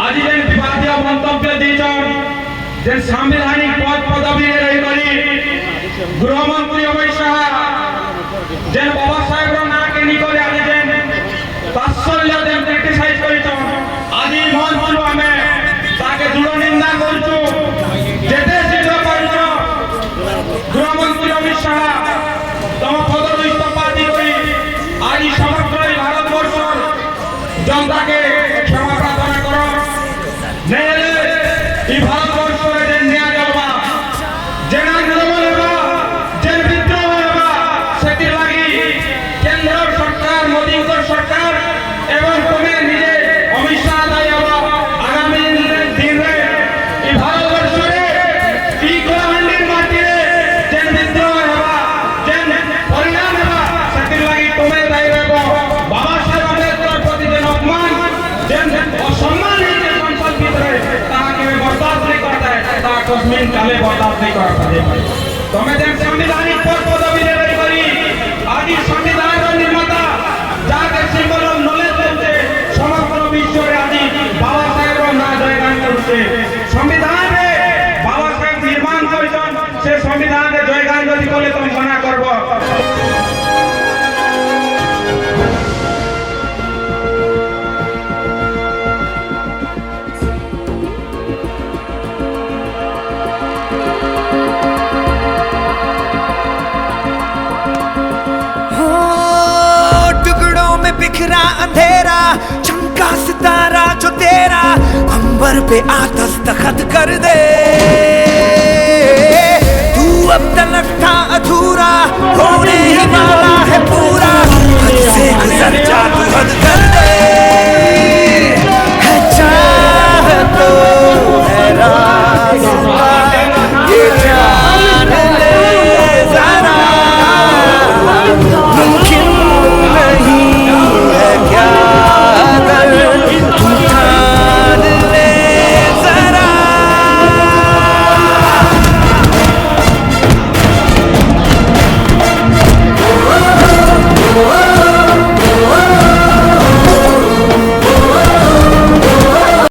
आज जेन विवादीय मंतव्य दीचन जेन संवैधानिक पद पदवी रही करी गृहमंत्री अमित शाह जेन बाबा साहेब ना के निकले आज जेन तात्सल्य जेन क्रिटिसाइज करिछन आज मन मन आमे ताके दृढ़ निंदा करछु जेते शीघ्र पारिछ गृहमंत्री अमित शाह तम पदर इस्तफा दी करी आज समग्र भारतवर्ष जनता के क्षमा प्रार्थना करो नहीं ई भारतवर्ष रे न्याय जलवा जेन आंदोलन हेबा जेन विद्रोह हेबा सेति लागि केंद्र सरकार मोदी सरकार एवं तुम्हें निजे अमित शाह दाई हेबा आगामी दिन रे ई भारतवर्ष रे ई कलाहांडी माटी रे जेन विद्रोह हेबा जेन परिणाम हेबा सेति लागि तुम्हें दाई हेबा बाबा साहेब अम्बेडकर प्रति जेन अपमान जेन असम्मान संसद भीतर बर्दाश्त नहीं करता है कस्मिन काले बर्दाश्त नहीं करता है तुम्हें जब संवैधानिक पद पदवी ले रही करी आज संविधान का निर्माता जाके सिंबल ऑफ नॉलेज बोलते समग्र विश्व रे आज बाबा साहेब ना जयगान करते संविधान रे बाबा साहेब निर्माण करछन से संविधान रे जयगान जदि बोले तुम मना करबो बिखरा अंधेरा चमका सितारा जो तेरा अंबर पे आ दस्तखत कर दे तू अब तलक था अधूरा होने ही वाला है पूरा हद से गुजर जा तू हद कर दे